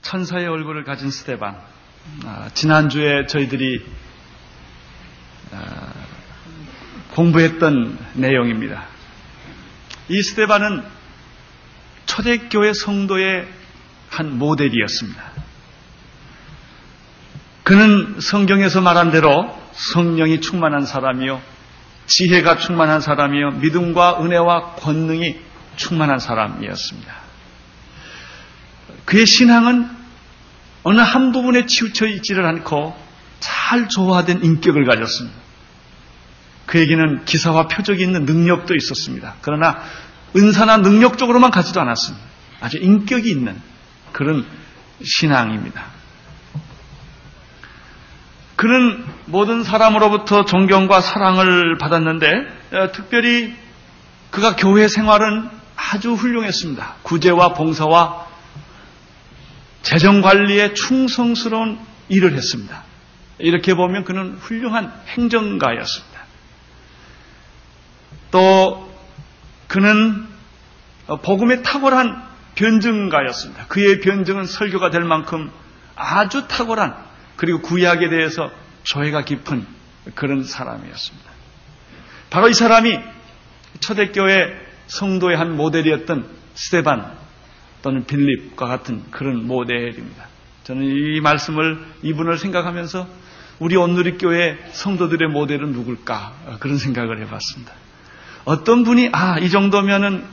천사의 얼굴을 가진 스데반. 지난주에 저희들이 공부했던 내용입니다. 이 스데반은 초대교회 성도의 한 모델이었습니다. 그는 성경에서 말한 대로 성령이 충만한 사람이요, 지혜가 충만한 사람이요, 믿음과 은혜와 권능이 충만한 사람이었습니다. 그의 신앙은 어느 한 부분에 치우쳐 있지를 않고 잘 조화된 인격을 가졌습니다. 그에게는 기사와 표적이 있는 능력도 있었습니다. 그러나 은사나 능력적으로만 가지도 않았습니다. 아주 인격이 있는 그런 신앙입니다. 그는 모든 사람으로부터 존경과 사랑을 받았는데 특별히 그가 교회 생활은 아주 훌륭했습니다. 구제와 봉사와 재정관리에 충성스러운 일을 했습니다. 이렇게 보면 그는 훌륭한 행정가였습니다. 또 그는 복음에 탁월한 변증가였습니다. 그의 변증은 설교가 될 만큼 아주 탁월한, 그리고 구약에 대해서 조예가 깊은 그런 사람이었습니다. 바로 이 사람이 초대교회 성도의 한 모델이었던 스데반 또는 빌립과 같은 그런 모델입니다. 저는 이 말씀을, 이분을 생각하면서 우리 온누리교회 성도들의 모델은 누굴까, 그런 생각을 해봤습니다. 어떤 분이 이 정도면은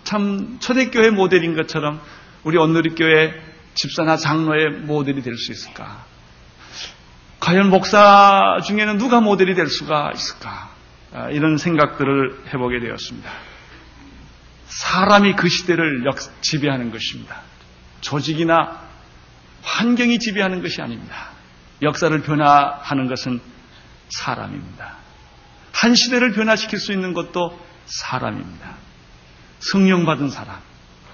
참 초대교회 모델인 것처럼 우리 온누리교회 집사나 장로의 모델이 될 수 있을까? 과연 목사 중에는 누가 모델이 될 수가 있을까? 이런 생각들을 해보게 되었습니다. 사람이 그 시대를 지배하는 것입니다. 조직이나 환경이 지배하는 것이 아닙니다. 역사를 변화하는 것은 사람입니다. 한 시대를 변화시킬 수 있는 것도 사람입니다. 성령 받은 사람,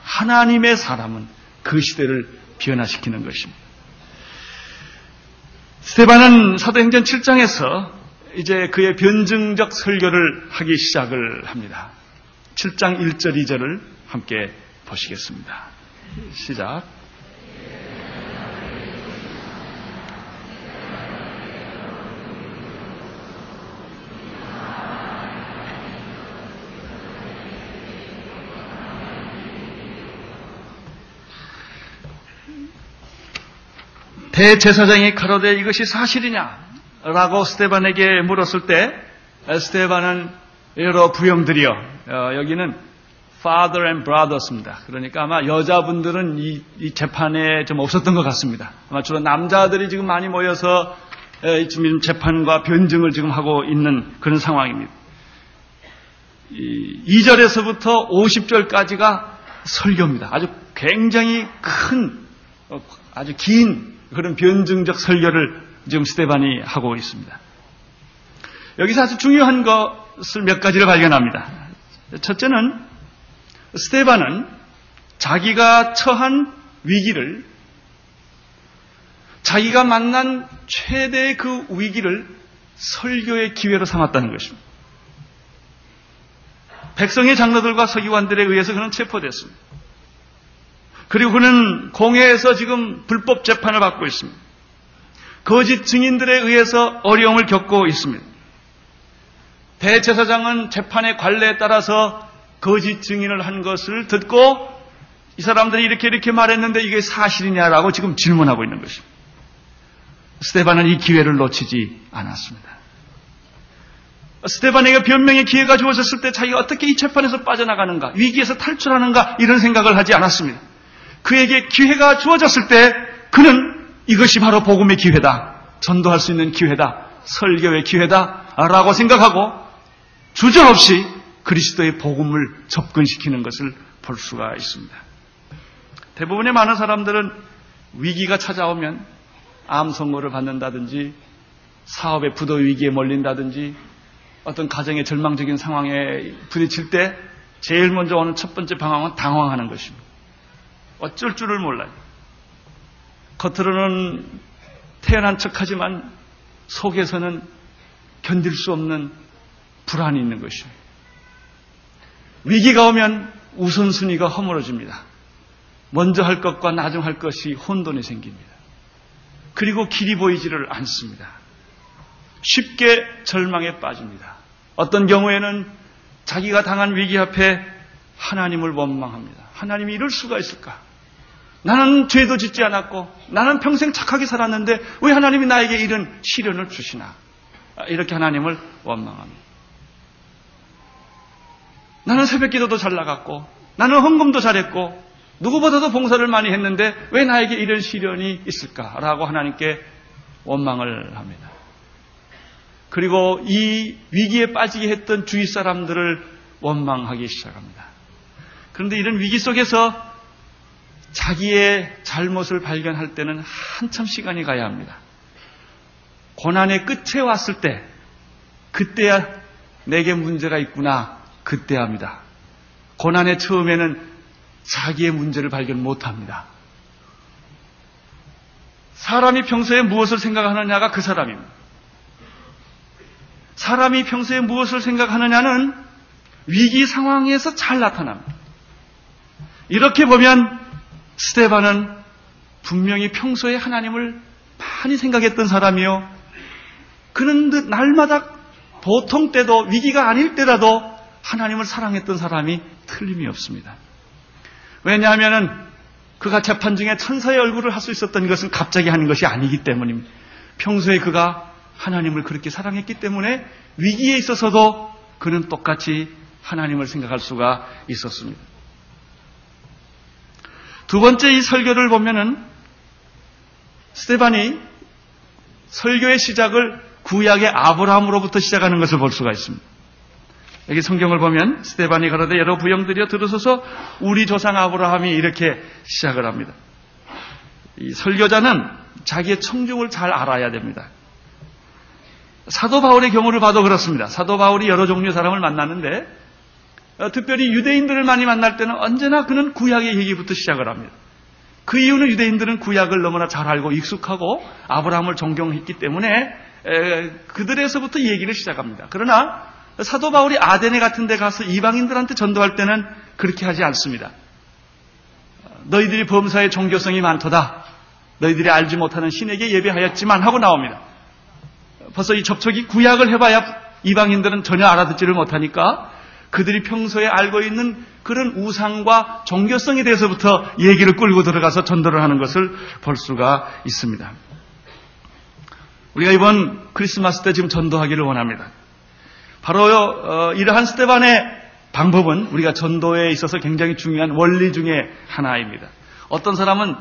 하나님의 사람은 그 시대를 변화시키는 것입니다. 스데반은 사도행전 7장에서 이제 그의 변증적 설교를 하기 시작을 합니다. 7장 1절 2절을 함께 보시겠습니다. 시작. 대제사장이 가로되 이것이 사실이냐? 라고 스데반에게 물었을 때 스데반은 여러 부형들이요. 여기는 father and brothers입니다. 그러니까 아마 여자분들은 이 재판에 좀 없었던 것 같습니다. 아마 주로 남자들이 지금 많이 모여서 지금 재판과 변증을 지금 하고 있는 그런 상황입니다. 2절에서부터 50절까지가 설교입니다. 아주 굉장히 큰, 아주 긴 그런 변증적 설교를 지금 스데반이 하고 있습니다. 여기서 아주 중요한 것을 몇 가지를 발견합니다. 첫째는 스데반은 자기가 처한 위기를, 자기가 만난 최대의 그 위기를 설교의 기회로 삼았다는 것입니다. 백성의 장로들과 서기관들에 의해서 그는 체포됐습니다. 그리고 그는 공회에서 지금 불법 재판을 받고 있습니다. 거짓 증인들에 의해서 어려움을 겪고 있습니다. 대제사장은 재판의 관례에 따라서 거짓 증인을 한 것을 듣고 이 사람들이 이렇게 말했는데 이게 사실이냐라고 지금 질문하고 있는 것입니다. 스데반은 이 기회를 놓치지 않았습니다. 스데반에게 변명의 기회가 주어졌을 때 자기가 어떻게 이 재판에서 빠져나가는가, 위기에서 탈출하는가, 이런 생각을 하지 않았습니다. 그에게 기회가 주어졌을 때 그는 이것이 바로 복음의 기회다, 전도할 수 있는 기회다, 설교의 기회다 라고 생각하고 주저없이 그리스도의 복음을 접근시키는 것을 볼 수가 있습니다. 대부분의 많은 사람들은 위기가 찾아오면 암 선고를 받는다든지 사업의 부도 위기에 몰린다든지 어떤 가정의 절망적인 상황에 부딪힐 때 제일 먼저 오는 첫 번째 방황은 당황하는 것입니다. 어쩔 줄을 몰라요. 겉으로는 태연한 척하지만 속에서는 견딜 수 없는 불안이 있는 것입니다. 위기가 오면 우선순위가 허물어집니다. 먼저 할 것과 나중 할 것이 혼돈이 생깁니다. 그리고 길이 보이지를 않습니다. 쉽게 절망에 빠집니다. 어떤 경우에는 자기가 당한 위기 앞에 하나님을 원망합니다. 하나님이 이럴 수가 있을까? 나는 죄도 짓지 않았고 나는 평생 착하게 살았는데 왜 하나님이 나에게 이런 시련을 주시나? 이렇게 하나님을 원망합니다. 나는 새벽기도도 잘 나갔고 나는 헌금도 잘했고 누구보다도 봉사를 많이 했는데 왜 나에게 이런 시련이 있을까라고 하나님께 원망을 합니다. 그리고 이 위기에 빠지게 했던 주위 사람들을 원망하기 시작합니다. 그런데 이런 위기 속에서 자기의 잘못을 발견할 때는 한참 시간이 가야 합니다. 고난의 끝에 왔을 때 그때야 내게 문제가 있구나 그때 합니다. 고난의 처음에는 자기의 문제를 발견 못합니다. 사람이 평소에 무엇을 생각하느냐가 그 사람입니다. 사람이 평소에 무엇을 생각하느냐는 위기 상황에서 잘 나타납니다. 이렇게 보면 스데반은 분명히 평소에 하나님을 많이 생각했던 사람이요. 그는 날마다 보통 때도 위기가 아닐 때라도 하나님을 사랑했던 사람이 틀림이 없습니다. 왜냐하면 그가 재판 중에 천사의 얼굴을 할 수 있었던 것은 갑자기 하는 것이 아니기 때문입니다. 평소에 그가 하나님을 그렇게 사랑했기 때문에 위기에 있어서도 그는 똑같이 하나님을 생각할 수가 있었습니다. 두 번째 이 설교를 보면은 스데반이 설교의 시작을 구약의 아브라함으로부터 시작하는 것을 볼 수가 있습니다. 여기 성경을 보면 스데반이 가로되 여러 부형들이여 들으소서 우리 조상 아브라함이 이렇게 시작을 합니다. 이 설교자는 자기의 청중을 잘 알아야 됩니다. 사도 바울의 경우를 봐도 그렇습니다. 사도 바울이 여러 종류의 사람을 만났는데 특별히 유대인들을 많이 만날 때는 언제나 그는 구약의 얘기부터 시작을 합니다. 그 이유는 유대인들은 구약을 너무나 잘 알고 익숙하고 아브라함을 존경했기 때문에 그들에서부터 얘기를 시작합니다. 그러나 사도 바울이 아데네 같은 데 가서 이방인들한테 전도할 때는 그렇게 하지 않습니다. 너희들이 범사에 종교성이 많도다. 너희들이 알지 못하는 신에게 예배하였지만 하고 나옵니다. 벌써 이 접촉이 구약을 해봐야 이방인들은 전혀 알아듣지를 못하니까 그들이 평소에 알고 있는 그런 우상과 종교성에 대해서부터 얘기를 끌고 들어가서 전도를 하는 것을 볼 수가 있습니다. 우리가 이번 크리스마스 때 지금 전도하기를 원합니다. 바로 이러한 스데반의 방법은 우리가 전도에 있어서 굉장히 중요한 원리 중에 하나입니다. 어떤 사람은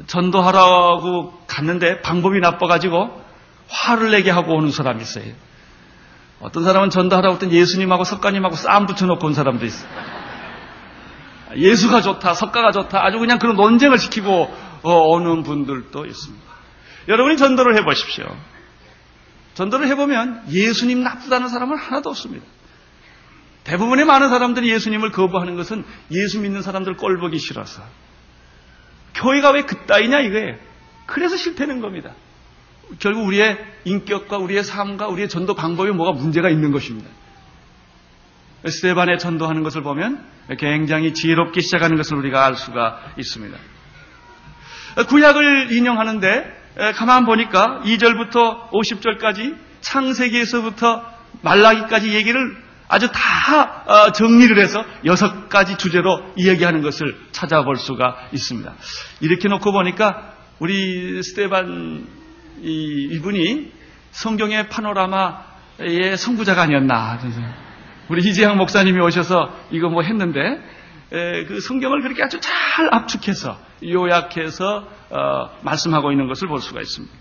전도하라고 갔는데 방법이 나빠가지고 화를 내게 하고 오는 사람이 있어요. 어떤 사람은 전도하라고 했더니 예수님하고 석가님하고 싸움 붙여놓고 온 사람도 있어요. 예수가 좋다, 석가가 좋다, 아주 그냥 그런 논쟁을 시키고 오는 분들도 있습니다. 여러분이 전도를 해보십시오. 전도를 해보면 예수님 나쁘다는 사람은 하나도 없습니다. 대부분의 많은 사람들이 예수님을 거부하는 것은 예수 믿는 사람들 꼴보기 싫어서. 교회가 왜 그따위냐 이거예요. 그래서 싫다는 겁니다. 결국 우리의 인격과 우리의 삶과 우리의 전도 방법에 뭐가 문제가 있는 것입니다. 스데반의 전도하는 것을 보면 굉장히 지혜롭게 시작하는 것을 우리가 알 수가 있습니다. 구약을 인용하는데 가만 보니까 2절부터 50절까지 창세기에서부터 말라기까지 얘기를 아주 다 정리를 해서 6가지 주제로 이야기하는 것을 찾아볼 수가 있습니다. 이렇게 놓고 보니까 우리 스데반 이분이 성경의 파노라마의 선구자가 아니었나. 우리 이재양 목사님이 오셔서 이거 뭐 했는데 그 성경을 그렇게 아주 잘 압축해서 요약해서 말씀하고 있는 것을 볼 수가 있습니다.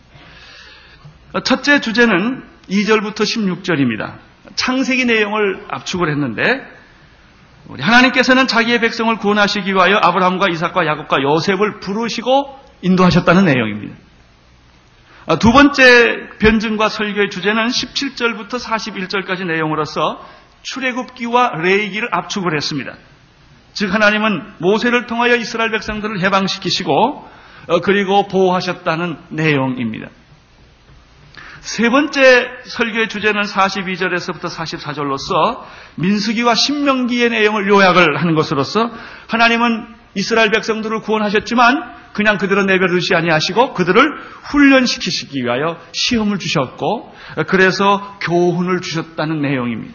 첫째 주제는 2절부터 16절입니다. 창세기 내용을 압축을 했는데 우리 하나님께서는 자기의 백성을 구원하시기 위하여 아브라함과 이삭과 야곱과 요셉을 부르시고 인도하셨다는 내용입니다. 두 번째 변증과 설교의 주제는 17절부터 41절까지 내용으로서 출애굽기와 레위기를 압축을 했습니다. 즉 하나님은 모세를 통하여 이스라엘 백성들을 해방시키시고 그리고 보호하셨다는 내용입니다. 세 번째 설교의 주제는 42절에서부터 44절로서 민수기와 신명기의 내용을 요약을 하는 것으로서 하나님은 이스라엘 백성들을 구원하셨지만 그냥 그대로 내버려두지 아니하시고 그들을 훈련시키시기 위하여 시험을 주셨고 그래서 교훈을 주셨다는 내용입니다.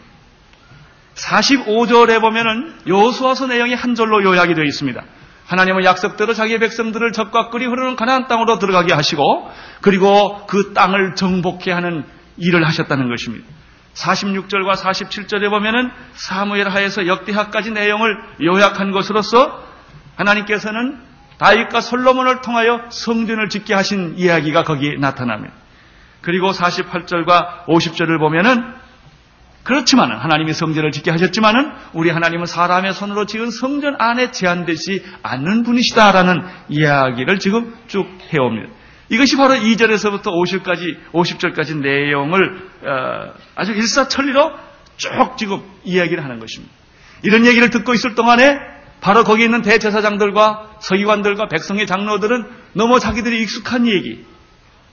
45절에 보면은 여호수아서 내용이 한 절로 요약이 되어 있습니다. 하나님은 약속대로 자기의 백성들을 적과 꿀이 흐르는 가나안 땅으로 들어가게 하시고 그리고 그 땅을 정복케 하는 일을 하셨다는 것입니다. 46절과 47절에 보면은 사무엘 하에서 역대하까지 내용을 요약한 것으로서 하나님께서는 다윗과 솔로몬을 통하여 성전을 짓게 하신 이야기가 거기에 나타납니다. 그리고 48절과 50절을 보면은 그렇지만은 하나님이 성전을 짓게 하셨지만은 우리 하나님은 사람의 손으로 지은 성전 안에 제한되지 않는 분이시다라는 이야기를 지금 쭉 해옵니다. 이것이 바로 2절에서부터 50절까지 내용을 아주 일사천리로 쭉 지금 이야기를 하는 것입니다. 이런 얘기를 듣고 있을 동안에 바로 거기 있는 대제사장들과 서기관들과 백성의 장로들은 너무 자기들이 익숙한 얘기,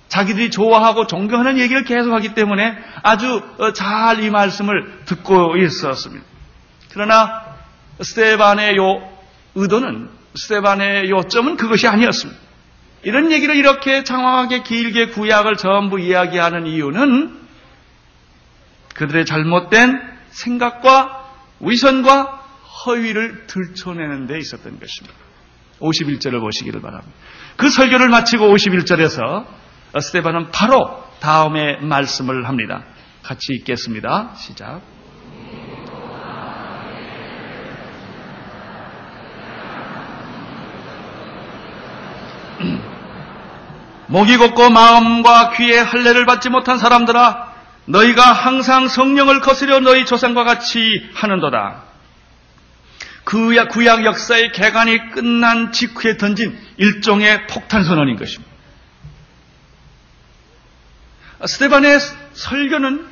자기들이 좋아하고 존경하는 얘기를 계속하기 때문에 아주 잘 이 말씀을 듣고 있었습니다. 그러나 스데반의 의도는, 스데반의 요점은 그것이 아니었습니다. 이런 얘기를 이렇게 장황하게 길게 구약을 전부 이야기하는 이유는 그들의 잘못된 생각과 위선과 허위를 들춰내는 데 있었던 것입니다. 51절을 보시기를 바랍니다. 그 설교를 마치고 51절에서 스데반은 바로 다음에 말씀을 합니다. 같이 읽겠습니다. 시작. 목이 곧고 마음과 귀에 할례를 받지 못한 사람들아, 너희가 항상 성령을 거스려 너희 조상과 같이 하는도다. 구약 역사의 개간이 끝난 직후에 던진 일종의 폭탄 선언인 것입니다. 스데반의 설교는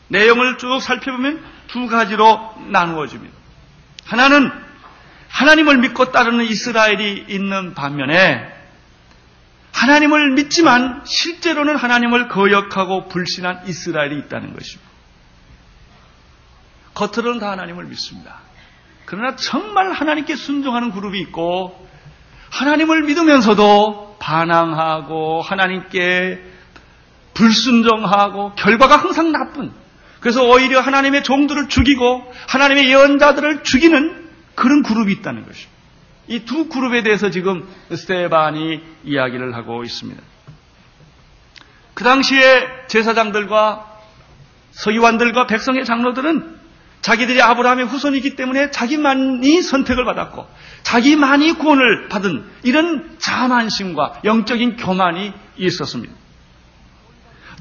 내용을 쭉 살펴보면 두 가지로 나누어집니다. 하나는 하나님을 믿고 따르는 이스라엘이 있는 반면에 하나님을 믿지만 실제로는 하나님을 거역하고 불신한 이스라엘이 있다는 것입니다. 겉으로는 다 하나님을 믿습니다. 그러나 정말 하나님께 순종하는 그룹이 있고 하나님을 믿으면서도 반항하고 하나님께 불순종하고 결과가 항상 나쁜, 그래서 오히려 하나님의 종들을 죽이고 하나님의 예언자들을 죽이는 그런 그룹이 있다는 것입니다. 이 두 그룹에 대해서 지금 스데반이 이야기를 하고 있습니다. 그 당시에 제사장들과 서기관들과 백성의 장로들은 자기들이 아브라함의 후손이기 때문에 자기만이 선택을 받았고 자기만이 구원을 받은 이런 자만심과 영적인 교만이 있었습니다.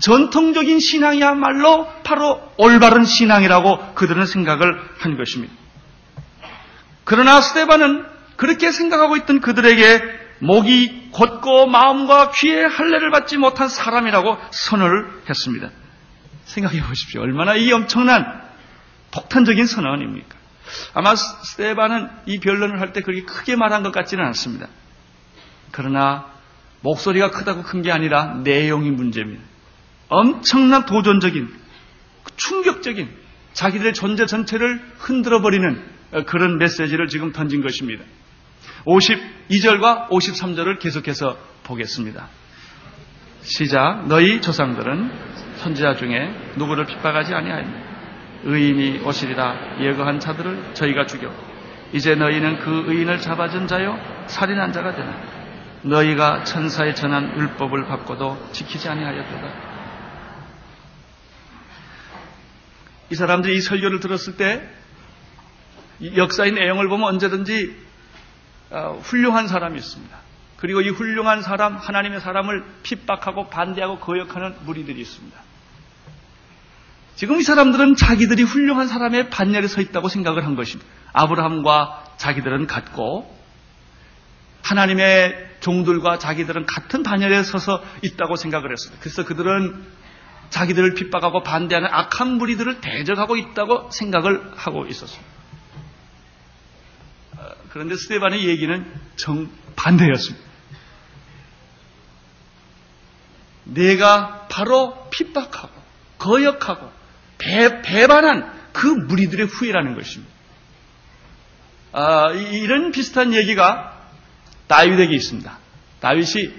전통적인 신앙이야말로 바로 올바른 신앙이라고 그들은 생각을 한 것입니다. 그러나 스데반은 그렇게 생각하고 있던 그들에게 목이 곧고 마음과 귀에 할례를 받지 못한 사람이라고 선언을 했습니다. 생각해 보십시오. 얼마나 이 엄청난 폭탄적인 선언입니까? 아마 스데반은 이 변론을 할 때 그렇게 크게 말한 것 같지는 않습니다. 그러나 목소리가 크다고 큰 게 아니라 내용이 문제입니다. 엄청난 도전적인, 충격적인, 자기들의 존재 전체를 흔들어버리는 그런 메시지를 지금 던진 것입니다. 52절과 53절을 계속해서 보겠습니다. 시작. 너희 조상들은 선지자 중에 누구를 핍박하지 아니하였느냐? 의인이 오시리라 예거한 자들을 저희가 죽였고 이제 너희는 그 의인을 잡아준 자요 살인한 자가 되나? 너희가 천사의 전한 율법을 받고도 지키지 아니하였도다. 이 사람들이 이 설교를 들었을 때 역사의 내용을 보면 언제든지 훌륭한 사람이 있습니다. 그리고 이 훌륭한 사람, 하나님의 사람을 핍박하고 반대하고 거역하는 무리들이 있습니다. 지금 이 사람들은 자기들이 훌륭한 사람의 반열에 서 있다고 생각을 한 것입니다. 아브라함과 자기들은 같고 하나님의 종들과 자기들은 같은 반열에 서서 있다고 생각을 했습니다. 그래서 그들은 자기들을 핍박하고 반대하는 악한 무리들을 대적하고 있다고 생각을 하고 있었습니다. 그런데 스데반의 얘기는 정반대였습니다. 내가 바로 핍박하고 거역하고 배반한 그 무리들의 후예라는 것입니다. 이런 비슷한 얘기가 다윗에게 있습니다. 다윗이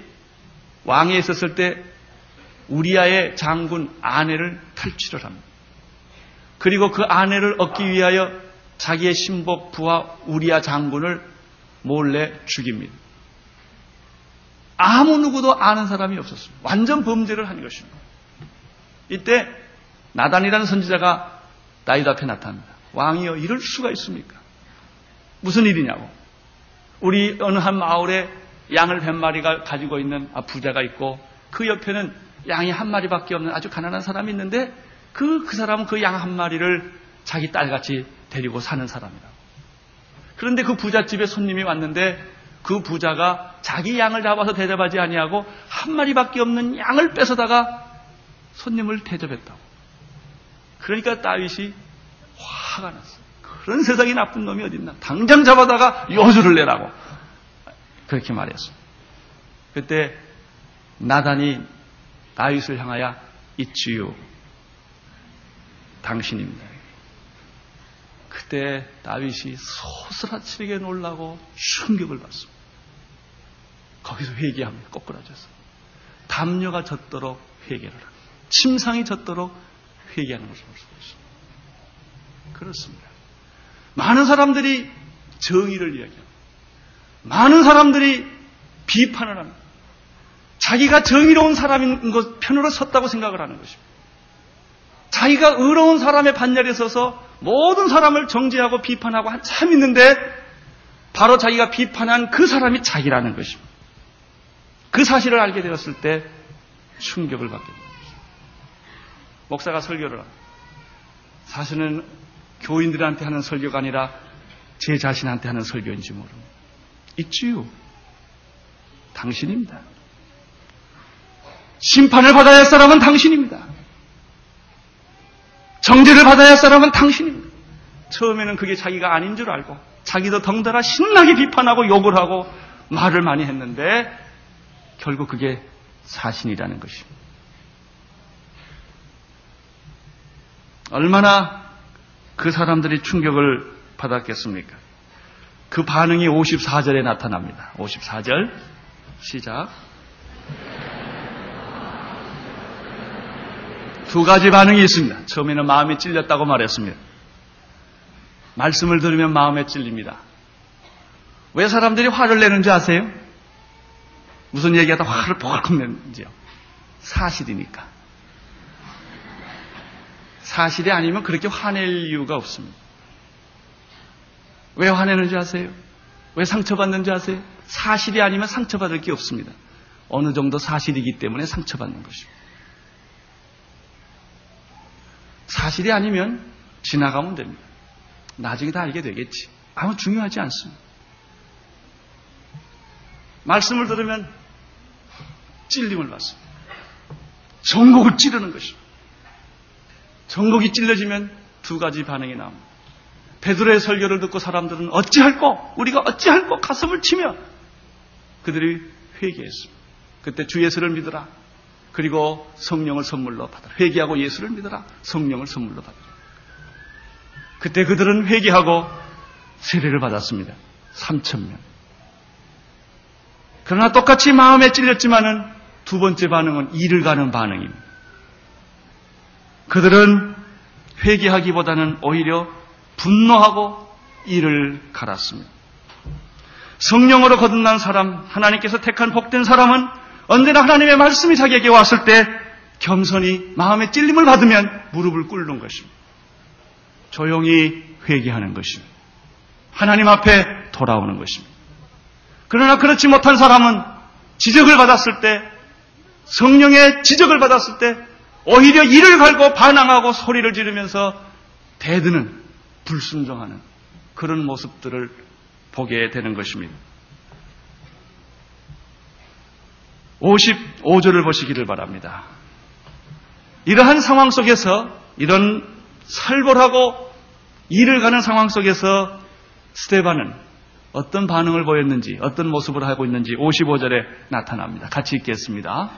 왕에 있었을 때 우리아의 장군 아내를 탈취를 합니다. 그리고 그 아내를 얻기 위하여 자기의 신복 부하 우리아 장군을 몰래 죽입니다. 아무 누구도 아는 사람이 없었습니다. 완전 범죄를 한 것입니다. 이때 나단이라는 선지자가 다윗 앞에 나타납니다. 왕이여, 이럴 수가 있습니까? 무슨 일이냐고. 우리 어느 한 마을에 양을 100마리가 가지고 있는 부자가 있고 그 옆에는 양이 한 마리밖에 없는 아주 가난한 사람이 있는데 그 사람은 그 양 한 마리를 자기 딸같이 데리고 사는 사람이라고. 그런데 그 부잣집에 손님이 왔는데 그 부자가 자기 양을 잡아서 대접하지 아니하고 한 마리밖에 없는 양을 뺏어다가 손님을 대접했다고. 그러니까 다윗이 화가 났어요. 그런 세상에 나쁜 놈이 어딨나. 당장 잡아다가 요주를 내라고. 그렇게 말했어요. 그때 나단이 다윗을 향하여 이치유, 당신입니다. 그때 다윗이 소스라치게 놀라고 충격을 받습니다. 거기서 회개합니다. 꼬꾸라져서. 담요가 젖도록 회개를 합니다. 침상이 젖도록 회개하는 것을 볼 수 있습니다. 그렇습니다. 많은 사람들이 정의를 이야기합니다. 많은 사람들이 비판을 합니다. 자기가 정의로운 사람인 것 편으로 섰다고 생각을 하는 것입니다. 자기가 의로운 사람의 반열에 서서 모든 사람을 정죄하고 비판하고 한참 있는데 바로 자기가 비판한 그 사람이 자기라는 것입니다. 그 사실을 알게 되었을 때 충격을 받게 됩니다. 목사가 설교를 합니다. 사실은 교인들한테 하는 설교가 아니라 제 자신한테 하는 설교인지 모릅니다. 있지요. 당신입니다. 심판을 받아야 할 사람은 당신입니다. 정죄를 받아야 할 사람은 당신입니다. 처음에는 그게 자기가 아닌 줄 알고 자기도 덩달아 신나게 비판하고 욕을 하고 말을 많이 했는데 결국 그게 사실이라는 것입니다. 얼마나 그 사람들이 충격을 받았겠습니까? 그 반응이 54절에 나타납니다. 54절 시작. 두 가지 반응이 있습니다. 처음에는 마음이 찔렸다고 말했습니다. 말씀을 들으면 마음에 찔립니다. 왜 사람들이 화를 내는지 아세요? 무슨 얘기하다 화를 퍽 내는지요? 사실이니까. 사실이 아니면 그렇게 화낼 이유가 없습니다. 왜 화내는지 아세요? 왜 상처받는지 아세요? 사실이 아니면 상처받을 게 없습니다. 어느 정도 사실이기 때문에 상처받는 것입니다. 사실이 아니면 지나가면 됩니다. 나중에 다 알게 되겠지. 아무 중요하지 않습니다. 말씀을 들으면 찔림을 받습니다. 정곡을 찌르는 것입니다. 정곡이 찔러지면 두 가지 반응이 나옵니다. 베드로의 설교를 듣고 사람들은 어찌할꼬? 우리가 어찌할꼬? 가슴을 치며 그들이 회개했습니다. 그때 주 예수를 믿으라. 그리고 성령을 선물로 받으라. 회개하고 예수를 믿으라. 성령을 선물로 받으라. 그때 그들은 회개하고 세례를 받았습니다. 3,000명. 그러나 똑같이 마음에 찔렸지만은 두 번째 반응은 이를 가는 반응입니다. 그들은 회개하기보다는 오히려 분노하고 이를 갈았습니다. 성령으로 거듭난 사람, 하나님께서 택한 복된 사람은 언제나 하나님의 말씀이 자기에게 왔을 때 겸손히 마음의 찔림을 받으면 무릎을 꿇는 것입니다. 조용히 회개하는 것입니다. 하나님 앞에 돌아오는 것입니다. 그러나 그렇지 못한 사람은 지적을 받았을 때, 성령의 지적을 받았을 때 오히려 이를 갈고 반항하고 소리를 지르면서 대드는, 불순종하는 그런 모습들을 보게 되는 것입니다. 55절을 보시기를 바랍니다. 이러한 상황 속에서, 이런 살벌하고 이를 가는 상황 속에서 스데반은 어떤 반응을 보였는지, 어떤 모습을 하고 있는지 55절에 나타납니다. 같이 읽겠습니다.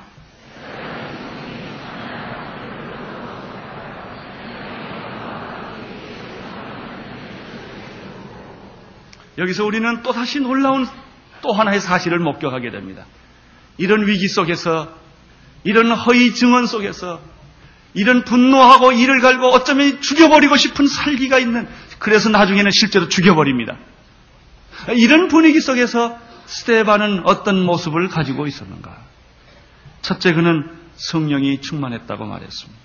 여기서 우리는 또다시 놀라운 또 하나의 사실을 목격하게 됩니다. 이런 위기 속에서, 이런 허위 증언 속에서, 이런 분노하고 이를 갈고 어쩌면 죽여버리고 싶은 살기가 있는, 그래서 나중에는 실제로 죽여버립니다. 이런 분위기 속에서 스데반은 어떤 모습을 가지고 있었는가? 첫째, 그는 성령이 충만했다고 말했습니다.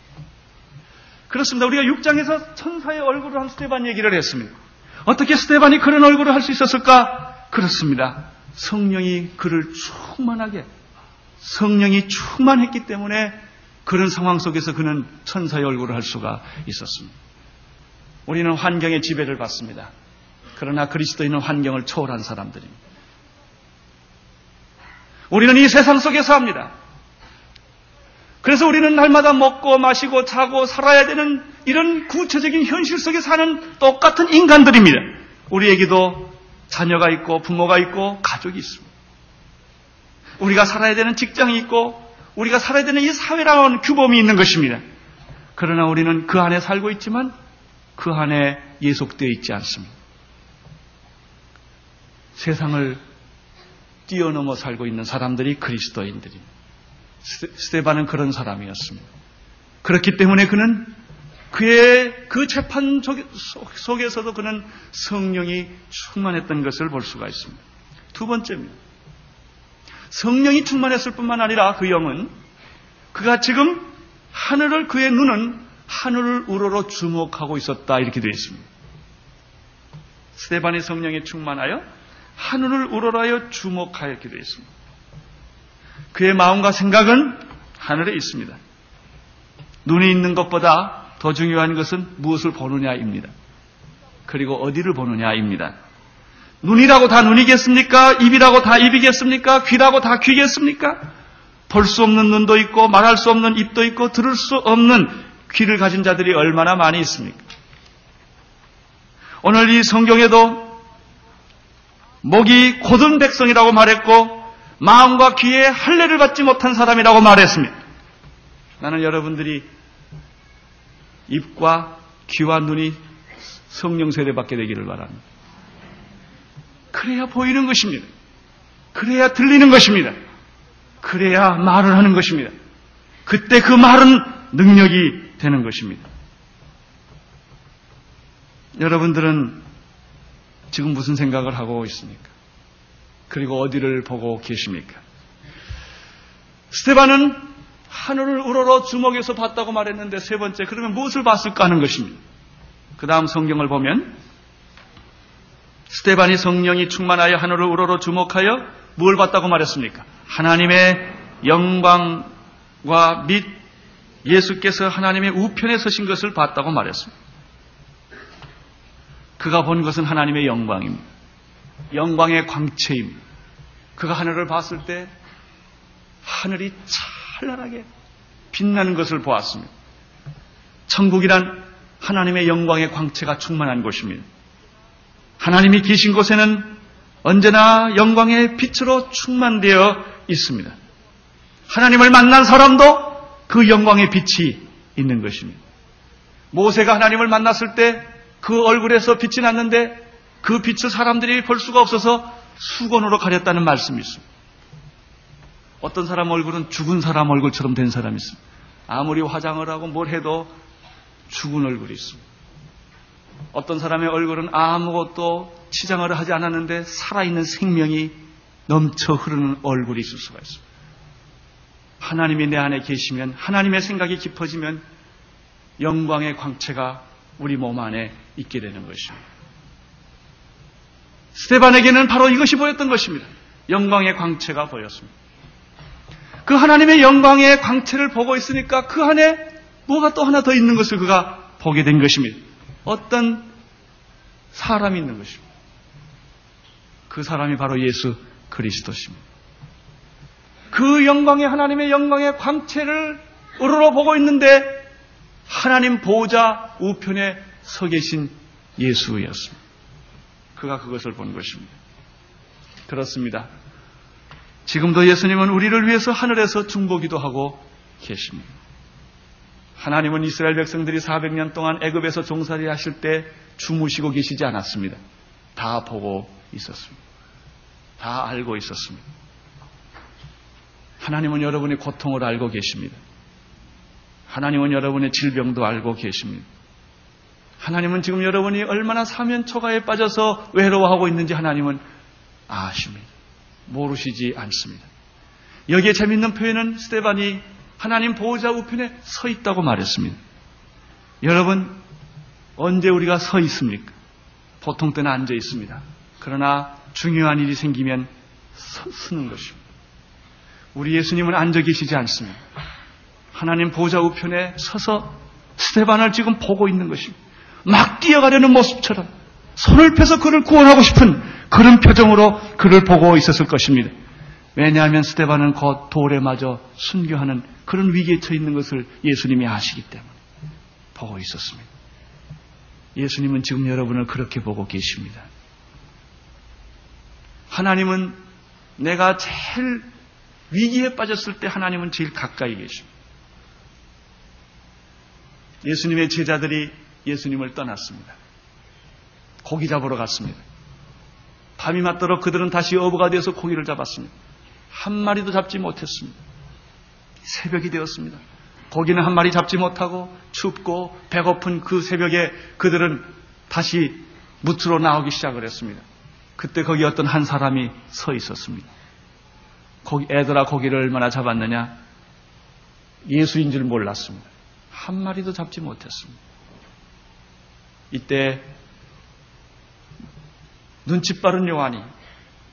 그렇습니다. 우리가 6장에서 천사의 얼굴을 한 스데반 얘기를 했습니다. 어떻게 스데반이 그런 얼굴을 할 수 있었을까? 그렇습니다. 성령이 그를 충만하게, 성령이 충만했기 때문에 그런 상황 속에서 그는 천사의 얼굴을 할 수가 있었습니다. 우리는 환경의 지배를 받습니다. 그러나 그리스도인은 환경을 초월한 사람들입니다. 우리는 이 세상 속에서 합니다. 그래서 우리는 날마다 먹고 마시고 자고 살아야 되는 이런 구체적인 현실 속에 사는 똑같은 인간들입니다. 우리에게도 자녀가 있고 부모가 있고 가족이 있습니다. 우리가 살아야 되는 직장이 있고 우리가 살아야 되는 이 사회라는 규범이 있는 것입니다. 그러나 우리는 그 안에 살고 있지만 그 안에 예속되어 있지 않습니다. 세상을 뛰어넘어 살고 있는 사람들이 그리스도인들입니다. 스데반은 그런 사람이었습니다. 그렇기 때문에 그는 그의 그 재판 속에서도 그는 성령이 충만했던 것을 볼 수가 있습니다. 두 번째입니다. 성령이 충만했을 뿐만 아니라 그 영은 그가 지금 하늘을, 그의 눈은 하늘을 우러러 주목하고 있었다, 이렇게 되어 있습니다. 스데반이 성령에 충만하여 하늘을 우러러하여 주목하여, 이렇게 되어 있습니다. 그의 마음과 생각은 하늘에 있습니다. 눈에 있는 것보다 더 중요한 것은 무엇을 보느냐입니다. 그리고 어디를 보느냐입니다. 눈이라고 다 눈이겠습니까? 입이라고 다 입이겠습니까? 귀라고 다 귀겠습니까? 볼 수 없는 눈도 있고 말할 수 없는 입도 있고 들을 수 없는 귀를 가진 자들이 얼마나 많이 있습니까? 오늘 이 성경에도 목이 곧은 백성이라고 말했고 마음과 귀에 할례를 받지 못한 사람이라고 말했습니다. 나는 여러분들이 입과 귀와 눈이 성령 세례받게 되기를 바랍니다. 그래야 보이는 것입니다. 그래야 들리는 것입니다. 그래야 말을 하는 것입니다. 그때 그 말은 능력이 되는 것입니다. 여러분들은 지금 무슨 생각을 하고 있습니까? 그리고 어디를 보고 계십니까? 스데반은 하늘을 우러러 주목해서 봤다고 말했는데 세 번째, 그러면 무엇을 봤을까 하는 것입니다. 그 다음 성경을 보면 스데반이 성령이 충만하여 하늘을 우러러 주목하여 무엇을 봤다고 말했습니까? 하나님의 영광과 및 예수께서 하나님의 우편에 서신 것을 봤다고 말했습니다. 그가 본 것은 하나님의 영광입니다. 영광의 광채입니다. 그가 하늘을 봤을 때 하늘이 찬란하게 빛나는 것을 보았습니다. 천국이란 하나님의 영광의 광채가 충만한 곳입니다. 하나님이 계신 곳에는 언제나 영광의 빛으로 충만되어 있습니다. 하나님을 만난 사람도 그 영광의 빛이 있는 것입니다. 모세가 하나님을 만났을 때 그 얼굴에서 빛이 났는데 그 빛을 사람들이 볼 수가 없어서 수건으로 가렸다는 말씀이 있습니다. 어떤 사람 얼굴은 죽은 사람 얼굴처럼 된 사람이 있습니다. 아무리 화장을 하고 뭘 해도 죽은 얼굴이 있습니다. 어떤 사람의 얼굴은 아무것도 치장을 하지 않았는데 살아있는 생명이 넘쳐 흐르는 얼굴이 있을 수가 있습니다. 하나님이 내 안에 계시면, 하나님의 생각이 깊어지면 영광의 광채가 우리 몸 안에 있게 되는 것입니다. 스데반에게는 바로 이것이 보였던 것입니다. 영광의 광채가 보였습니다. 그 하나님의 영광의 광채를 보고 있으니까 그 안에 뭐가 또 하나 더 있는 것을 그가 보게 된 것입니다. 어떤 사람이 있는 것입니다. 그 사람이 바로 예수 그리스도십니다. 그 영광의, 하나님의 영광의 광채를 우러러 보고 있는데 하나님 보호자 우편에 서 계신 예수였습니다. 그가 그것을 본 것입니다. 그렇습니다. 지금도 예수님은 우리를 위해서 하늘에서 중보기도 하고 계십니다. 하나님은 이스라엘 백성들이 400년 동안 애굽에서 종살이 하실 때 주무시고 계시지 않았습니다. 다 보고 있었습니다. 다 알고 있었습니다. 하나님은 여러분의 고통을 알고 계십니다. 하나님은 여러분의 질병도 알고 계십니다. 하나님은 지금 여러분이 얼마나 사면초가에 빠져서 외로워하고 있는지 하나님은 아십니다. 모르시지 않습니다. 여기에 재미있는 표현은 스데반이 하나님 보호자 우편에 서 있다고 말했습니다. 여러분, 언제 우리가 서 있습니까? 보통 때는 앉아 있습니다. 그러나 중요한 일이 생기면 서는 것입니다. 우리 예수님은 앉아 계시지 않습니다. 하나님 보호자 우편에 서서 스데반을 지금 보고 있는 것입니다. 막 뛰어가려는 모습처럼 손을 펴서 그를 구원하고 싶은 그런 표정으로 그를 보고 있었을 것입니다. 왜냐하면 스데반은 곧 돌에 맞아 순교하는 그런 위기에 처해 있는 것을 예수님이 아시기 때문에 보고 있었습니다. 예수님은 지금 여러분을 그렇게 보고 계십니다. 하나님은 내가 제일 위기에 빠졌을 때 하나님은 제일 가까이 계십니다. 예수님의 제자들이 예수님을 떠났습니다. 고기 잡으러 갔습니다. 밤이 맞도록 그들은 다시 어부가 되어서 고기를 잡았습니다. 한 마리도 잡지 못했습니다. 새벽이 되었습니다. 고기는 한 마리 잡지 못하고 춥고 배고픈 그 새벽에 그들은 다시 무트로 나오기 시작을 했습니다. 그때 거기 어떤 한 사람이 서 있었습니다. 애들아 고기를 얼마나 잡았느냐? 예수인 줄 몰랐습니다. 한 마리도 잡지 못했습니다. 이때 눈치 빠른 요한이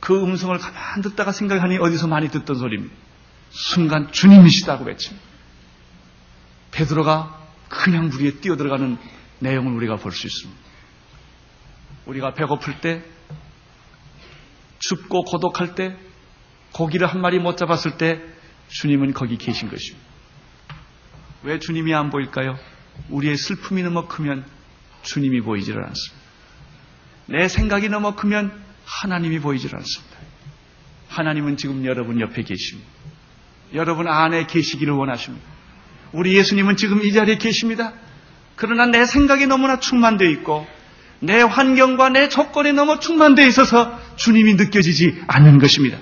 그 음성을 가만 듣다가 생각하니 어디서 많이 듣던 소리입니다. 순간 주님이시다고 외칩니다. 베드로가 그냥 물 위에 뛰어들어가는 내용을 우리가 볼 수 있습니다. 우리가 배고플 때, 춥고 고독할 때, 고기를 한 마리 못 잡았을 때 주님은 거기 계신 것입니다. 왜 주님이 안 보일까요? 우리의 슬픔이 너무 크면 주님이 보이지를 않습니다. 내 생각이 너무 크면 하나님이 보이질 않습니다. 하나님은 지금 여러분 옆에 계십니다. 여러분 안에 계시기를 원하십니다. 우리 예수님은 지금 이 자리에 계십니다. 그러나 내 생각이 너무나 충만되어 있고 내 환경과 내 조건이 너무 충만되어 있어서 주님이 느껴지지 않는 것입니다.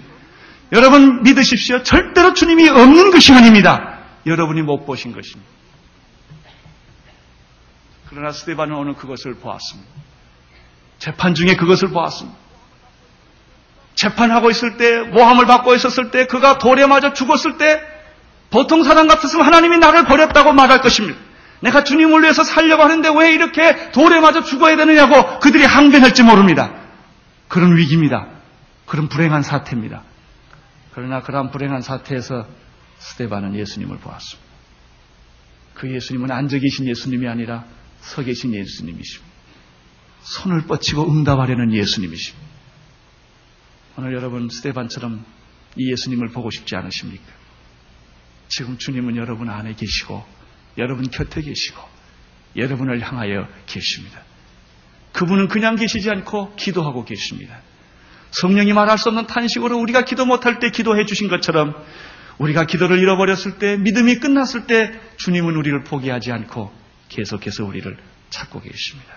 여러분 믿으십시오. 절대로 주님이 없는 것이 아닙니다. 여러분이 못 보신 것입니다. 그러나 스데반은 오늘 그것을 보았습니다. 재판 중에 그것을 보았습니다. 재판하고 있을 때, 모함을 받고 있었을 때, 그가 돌에 맞아 죽었을 때 보통 사람 같았으면 하나님이 나를 버렸다고 말할 것입니다. 내가 주님을 위해서 살려고 하는데 왜 이렇게 돌에 맞아 죽어야 되느냐고 그들이 항변할지 모릅니다. 그런 위기입니다. 그런 불행한 사태입니다. 그러나 그러한 불행한 사태에서 스데반은 예수님을 보았습니다. 그 예수님은 앉아 계신 예수님이 아니라 서 계신 예수님이십니다. 손을 뻗치고 응답하려는 예수님이십니다. 오늘 여러분 스데반처럼 이 예수님을 보고 싶지 않으십니까? 지금 주님은 여러분 안에 계시고 여러분 곁에 계시고 여러분을 향하여 계십니다. 그분은 그냥 계시지 않고 기도하고 계십니다. 성령이 말할 수 없는 탄식으로 우리가 기도 못할 때 기도해 주신 것처럼 우리가 기도를 잃어버렸을 때, 믿음이 끝났을 때 주님은 우리를 포기하지 않고 계속해서 우리를 찾고 계십니다.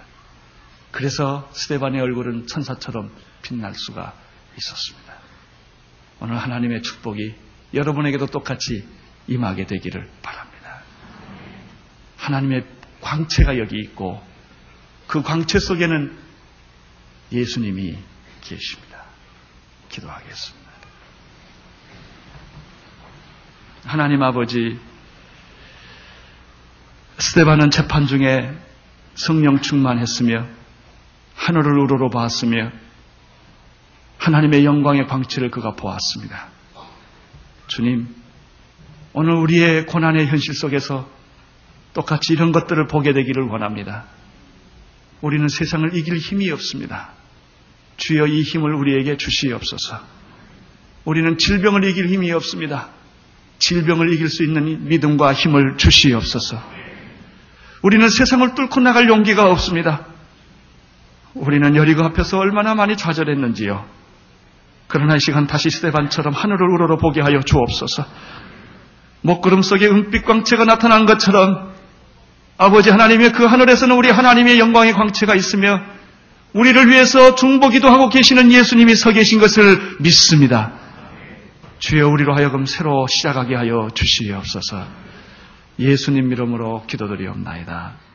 그래서 스데반의 얼굴은 천사처럼 빛날 수가 있었습니다. 오늘 하나님의 축복이 여러분에게도 똑같이 임하게 되기를 바랍니다. 하나님의 광채가 여기 있고 그 광채 속에는 예수님이 계십니다. 기도하겠습니다. 하나님 아버지, 스데반은 재판 중에 성령 충만했으며 하늘을 우러러 보았으며 하나님의 영광의 광채를 그가 보았습니다. 주님, 오늘 우리의 고난의 현실 속에서 똑같이 이런 것들을 보게 되기를 원합니다. 우리는 세상을 이길 힘이 없습니다. 주여 이 힘을 우리에게 주시옵소서. 우리는 질병을 이길 힘이 없습니다. 질병을 이길 수 있는 믿음과 힘을 주시옵소서. 우리는 세상을 뚫고 나갈 용기가 없습니다. 우리는 여리고 앞에서 얼마나 많이 좌절했는지요. 그러나 이 시간 다시 스데반처럼 하늘을 우러러 보게 하여 주옵소서. 먹구름 속에 은빛 광채가 나타난 것처럼 아버지 하나님의 그 하늘에서는 우리 하나님의 영광의 광채가 있으며 우리를 위해서 중보기도 하고 계시는 예수님이 서 계신 것을 믿습니다. 주여 우리로 하여금 새로 시작하게 하여 주시옵소서. 예수님 이름으로 기도드리옵나이다.